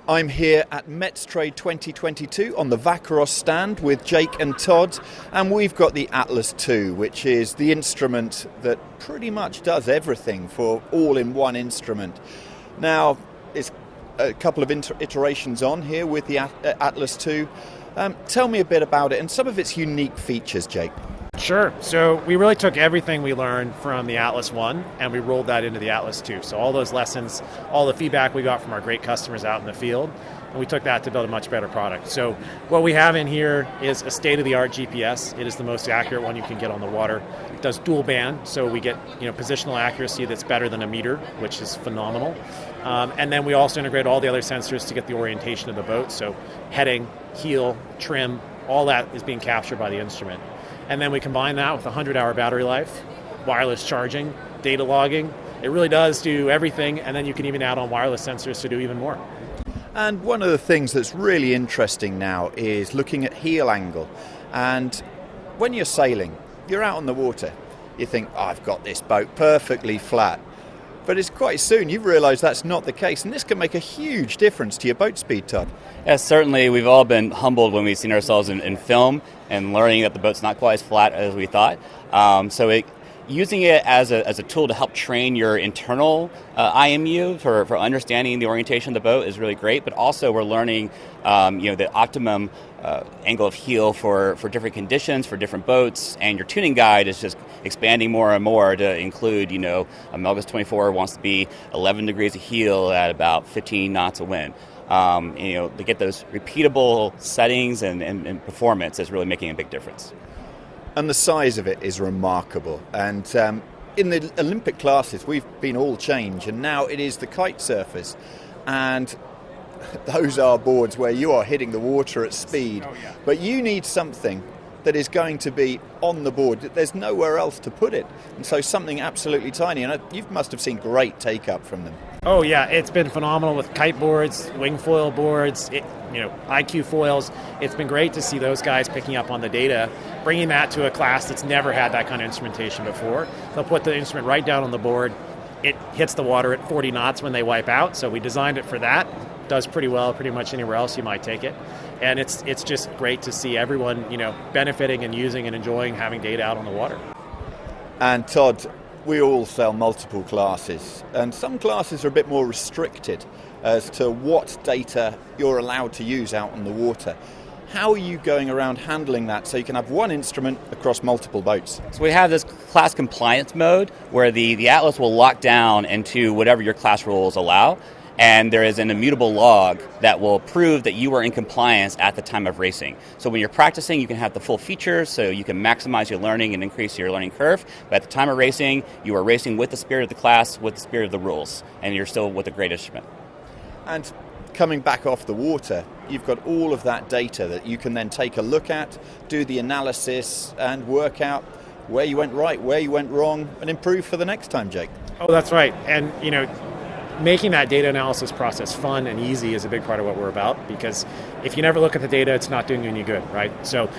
I'm here at METSTRADE 2022 on the Vakaros stand with Jake and Todd, and we've got the Atlas II, which is the instrument that pretty much does everything for all-in-one instrument. Now, it's a couple of iterations on here with the Atlas II. Tell me a bit about it and some of its unique features, Jake. Sure. So we really took everything we learned from the Atlas I and we rolled that into the Atlas II. So all those lessons, all the feedback we got from our great customers out in the field, and we took that to build a much better product. So what we have in here is a state-of-the-art GPS. It is the most accurate one you can get on the water. It does dual band, so we get positional accuracy that's better than a meter, which is phenomenal. And then we also integrate all the other sensors to get the orientation of the boat. So heading, heel, trim, all that is being captured by the instrument. And then we combine that with a 100-hour battery life, wireless charging, data logging. It really does do everything, and then you can even add on wireless sensors to do even more. And one of the things that's really interesting now is looking at heel angle. And when you're sailing, you're out on the water, you think, I've got this boat perfectly flat. But it's quite soon you realise that's not the case, and this can make a huge difference to your boat speed, Todd. Yes, certainly. We've all been humbled when we've seen ourselves in film and learning that the boat's not quite as flat as we thought. Using it as a tool to help train your internal IMU for understanding the orientation of the boat is really great, but also we're learning the optimum angle of heel for different conditions, for different boats, and your tuning guide is just expanding more and more to include, a Melgus 24 wants to be 11 degrees of heel at about 15 knots of wind. To get those repeatable settings and performance is really making a big difference. And the size of it is remarkable. And in the Olympic classes, we've been all change, and now it is the kite surfers. And those are boards where you are hitting the water at speed. Oh, yeah. But you need something that is going to be on the board. There's nowhere else to put it. And so something absolutely tiny. And you must have seen great take-up from them. Oh, yeah. It's been phenomenal with kite boards, wing foil boards, IQ foils. It's been great to see those guys picking up on the data, bringing that to a class that's never had that kind of instrumentation before. They'll put the instrument right down on the board. It hits the water at 40 knots when they wipe out, so we designed it for that. Does pretty well pretty much anywhere else you might take it. And it's just great to see everyone, benefiting and using and enjoying having data out on the water. And Todd, we all sell multiple classes, and some classes are a bit more restricted as to what data you're allowed to use out on the water. How are you going around handling that so you can have one instrument across multiple boats? So we have this class compliance mode where the Atlas will lock down into whatever your class rules allow, and there is an immutable log that will prove that you are in compliance at the time of racing. So when you're practicing, you can have the full features, so you can maximize your learning and increase your learning curve. But at the time of racing, you are racing with the spirit of the class, with the spirit of the rules, and you're still with a great instrument. And coming back off the water, you've got all of that data that you can then take a look at, do the analysis, and work out where you went right, where you went wrong, and improve for the next time, Jake. Oh, that's right. And, making that data analysis process fun and easy is a big part of what we're about, because if you never look at the data, it's not doing you any good, right? So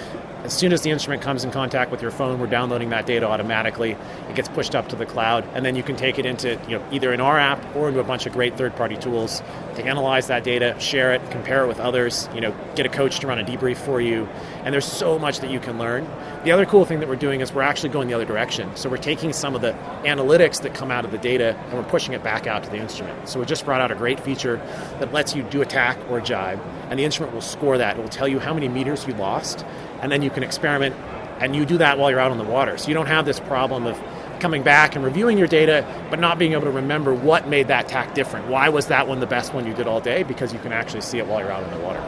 as soon as the instrument comes in contact with your phone, we're downloading that data automatically. It gets pushed up to the cloud, and then you can take it into either in our app or into a bunch of great third-party tools to analyze that data, share it, compare it with others, get a coach to run a debrief for you. And there's so much that you can learn. The other cool thing that we're doing is we're actually going the other direction. So we're taking some of the analytics that come out of the data and we're pushing it back out to the instrument. So we just brought out a great feature that lets you do a tack or a jibe, and the instrument will score that. It will tell you how many meters you lost, and then you can experiment, and you do that while you're out on the water. So you don't have this problem of coming back and reviewing your data, but not being able to remember what made that tack different. Why was that one the best one you did all day? Because you can actually see it while you're out on the water.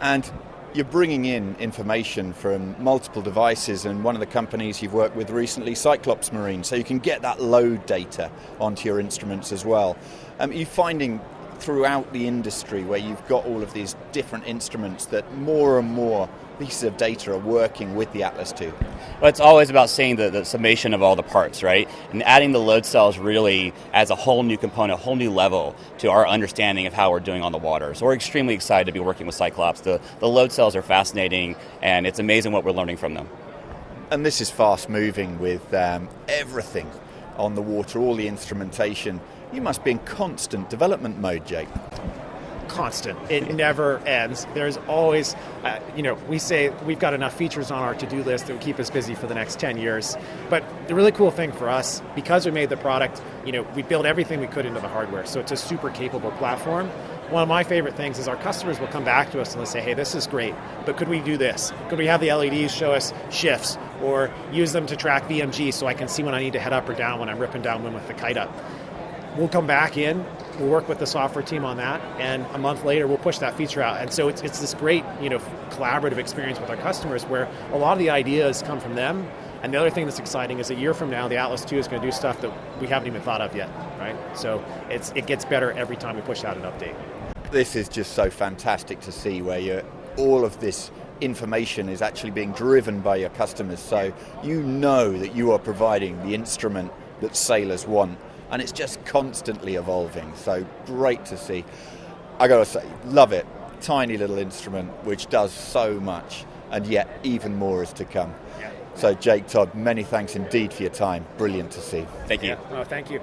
And you're bringing in information from multiple devices, and one of the companies you've worked with recently, Cyclops Marine, so you can get that load data onto your instruments as well. Are you finding throughout the industry where you've got all of these different instruments that more and more pieces of data are working with the Atlas II? Well, it's always about seeing the summation of all the parts, right? And adding the load cells really adds a whole new component, a whole new level to our understanding of how we're doing on the water. So we're extremely excited to be working with Cyclops. The load cells are fascinating, and it's amazing what we're learning from them. And this is fast moving with everything on the water, all the instrumentation. You must be in constant development mode, Jake. constant. It never ends. There's always, we say we've got enough features on our to-do list that will keep us busy for the next 10 years. But the really cool thing for us, because we made the product, we built everything we could into the hardware. So it's a super capable platform. One of my favorite things is our customers will come back to us and they'll say, hey, this is great, but could we do this? Could we have the LEDs show us shifts, or use them to track VMG so I can see when I need to head up or down when I'm ripping down wind with the kite up? We'll come back in, we'll work with the software team on that, and a month later we'll push that feature out. And so it's this great collaborative experience with our customers where a lot of the ideas come from them. And the other thing that's exciting is a year from now, the Atlas 2 is going to do stuff that we haven't even thought of yet, right? So it gets better every time we push out an update. This is just so fantastic to see where all of this information is actually being driven by your customers. So you know that you are providing the instrument that sailors want, and it's just constantly evolving. So great to see. I got to say, love it. Tiny little instrument which does so much, and yet even more is to come. Yeah. So Jake, Todd, many thanks indeed for your time. Brilliant to see. Thank you. Yeah. Oh, thank you.